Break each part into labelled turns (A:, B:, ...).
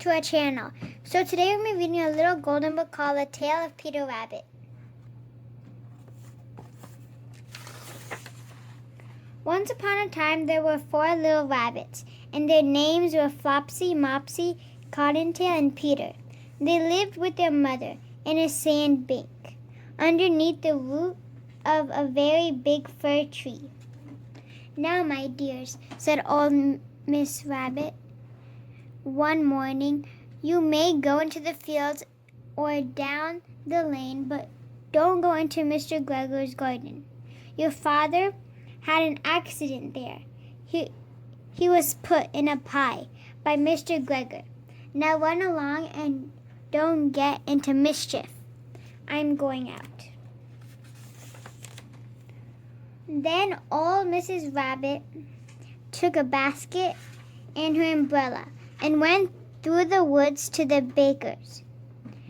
A: to our channel. So today we're reading a little golden book called The Tale of Peter Rabbit. Once upon a time there were 4 little rabbits, and their names were Flopsy, Mopsy, Cottontail, and Peter. They lived with their mother in a sand bank, underneath the root of a very big fir tree. "Now, my dears," said old Miss Rabbit, one morning, "you may go into the fields or down the lane, but don't go into Mr. Gregor's garden. Your father had an accident there. He was put in a pie by Mr. Gregor. Now run along and don't get into mischief. I'm going out." Then old Mrs. Rabbit took a basket and her umbrella and went through the woods to the baker's.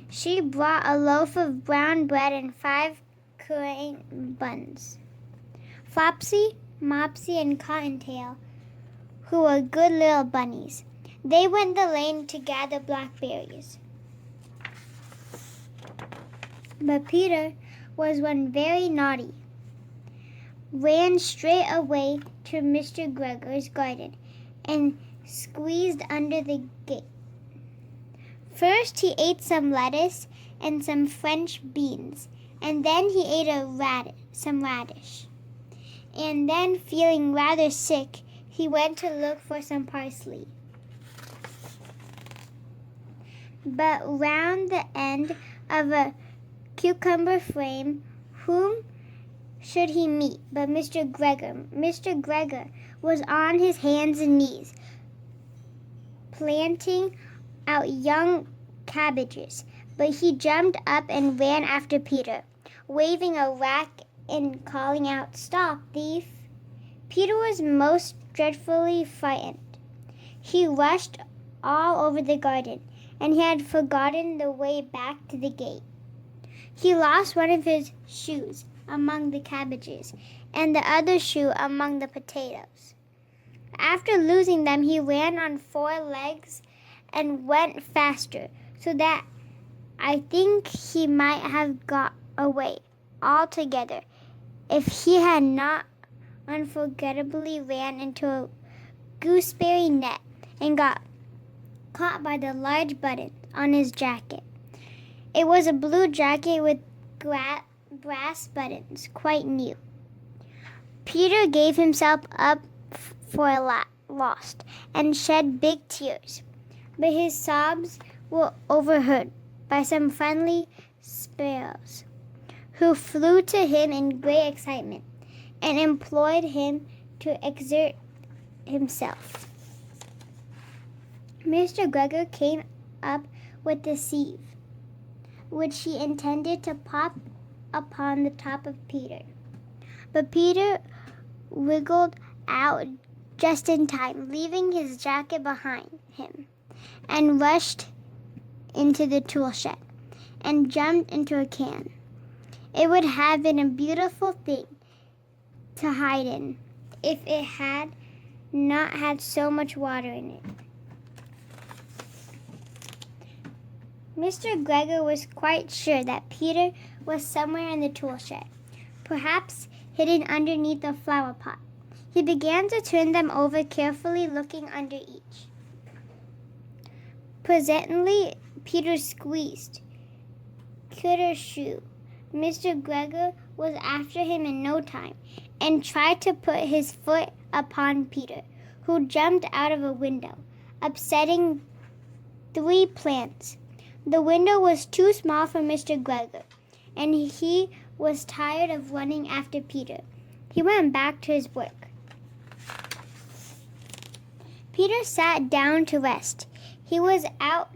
A: She brought a loaf of brown bread and 5 currant buns. Flopsy, Mopsy, and Cottontail, who were good little bunnies, they went the lane to gather blackberries. But Peter was one very naughty, ran straight away to Mr. Gregor's garden and squeezed under the gate. First he ate some lettuce and some French beans, and then he ate some radish. And then, feeling rather sick, he went to look for some parsley. But round the end of a cucumber frame, whom should he meet but Mr. Gregor? Mr. Gregor was on his hands and knees, planting out young cabbages, but he jumped up and ran after Peter, waving a rack and calling out, "Stop, thief!" Peter was most dreadfully frightened. He rushed all over the garden, and he had forgotten the way back to the gate. He lost one of his shoes among the cabbages, and the other shoe among the potatoes. After losing them, he ran on 4 legs and went faster, so that I think he might have got away altogether if he had not unforgettably ran into a gooseberry net and got caught by the large button on his jacket. It was a blue jacket with brass buttons, quite new. Peter gave himself up for lost and shed big tears, but his sobs were overheard by some friendly sparrows, who flew to him in great excitement and implored him to exert himself. Mr. Gregor came up with the sieve, which he intended to pop upon the top of Peter. But Peter wriggled out just in time, leaving his jacket behind him, and rushed into the tool shed and jumped into a can. It would have been a beautiful thing to hide in if it had not had so much water in it. Mr. Gregor was quite sure that Peter was somewhere in the tool shed, perhaps hidden underneath a flower pot. He began to turn them over carefully, looking under each. Presently, Peter squeezed Peter's shoe. Mr. Gregor was after him in no time, and tried to put his foot upon Peter, who jumped out of a window, upsetting 3 plants. The window was too small for Mr. Gregor, and he was tired of running after Peter. He went back to his work. Peter sat down to rest. He was out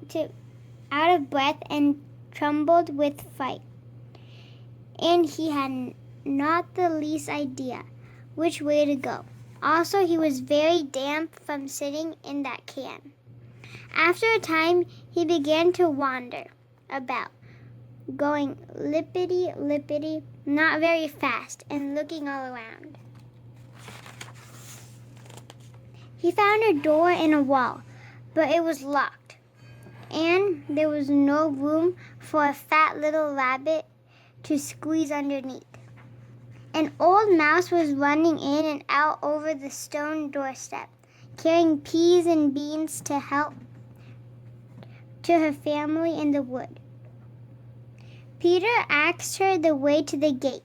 A: of breath and trembled with fright, and he had not the least idea which way to go. Also, he was very damp from sitting in that can. After a time, he began to wander about, going lippity-lippity, not very fast, and looking all around. He found a door in a wall, but it was locked. and there was no room for a fat little rabbit to squeeze underneath. An old mouse was running in and out over the stone doorstep, carrying peas and beans to help to her family in the wood. Peter asked her the way to the gate,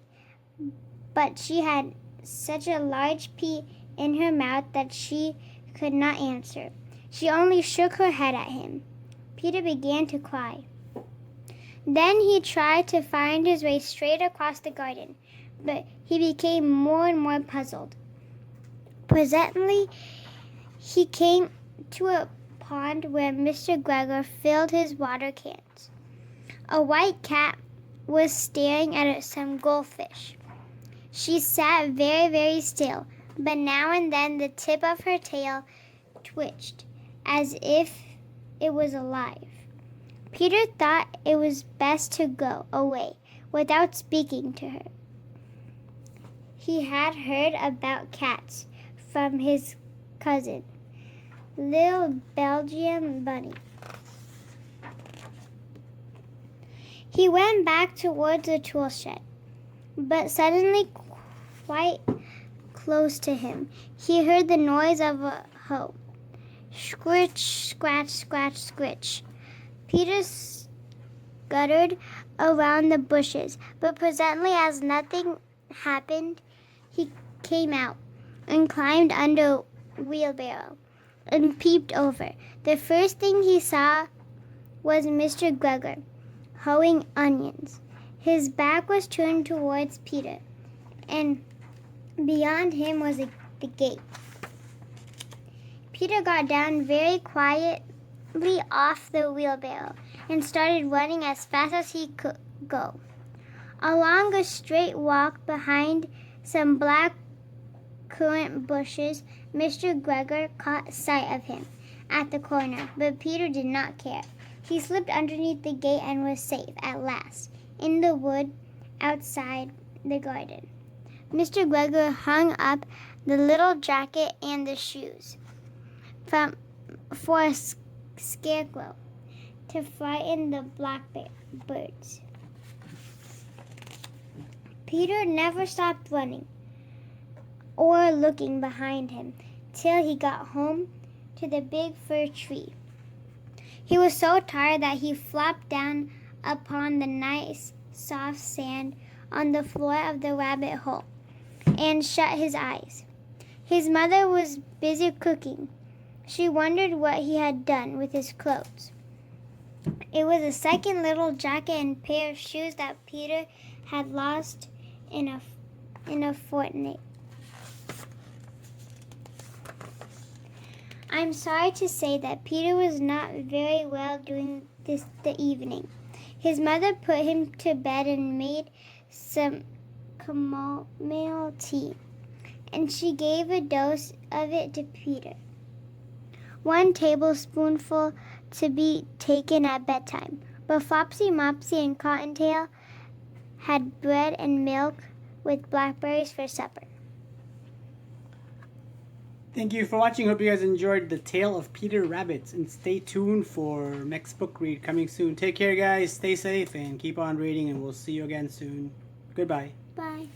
A: but she had such a large pea in her mouth that she could not answer. She only shook her head at him. Peter began to cry. Then he tried to find his way straight across the garden, but he became more and more puzzled. Presently, he came to a pond where Mr. Gregor filled his water cans. A white cat was staring at some goldfish. She sat very, very still, but now and then the tip of her tail twitched as if it was alive. Peter thought it was best to go away without speaking to her. He had heard about cats from his cousin, little Belgian Bunny. He went back towards the tool shed, but suddenly, quite close to him, he heard the noise of a hoe. Scritch, scratch, scratch, scritch. Peter scuttered around the bushes, but presently, as nothing happened, he came out and climbed under a wheelbarrow and peeped over. The first thing he saw was Mr. Gregor hoeing onions. His back was turned towards Peter, and beyond him was the gate. Peter got down very quietly off the wheelbarrow and started running as fast as he could go. Along a straight walk behind some black currant bushes, Mr. Gregor caught sight of him at the corner, but Peter did not care. He slipped underneath the gate and was safe at last in the wood outside the garden. Mr. Gregor hung up the little jacket and the shoes for a scarecrow to frighten the blackbirds. Peter never stopped running or looking behind him till he got home to the big fir tree. He was so tired that he flopped down upon the nice, soft sand on the floor of the rabbit hole and shut his eyes. His mother was busy cooking. She wondered what he had done with his clothes. It was a second little jacket and pair of shoes that Peter had lost in a fortnight. I'm sorry to say that Peter was not very well during the evening. His mother put him to bed and made some chamomile tea, and she gave a dose of it to Peter. 1 tablespoonful to be taken at bedtime. But Flopsy, Mopsy, and Cottontail had bread and milk with blackberries for supper.
B: Thank you for watching. Hope you guys enjoyed the tale of Peter Rabbit, and stay tuned for next book read coming soon. Take care, guys. Stay safe and keep on reading, and we'll see you again soon. Goodbye.
A: Bye.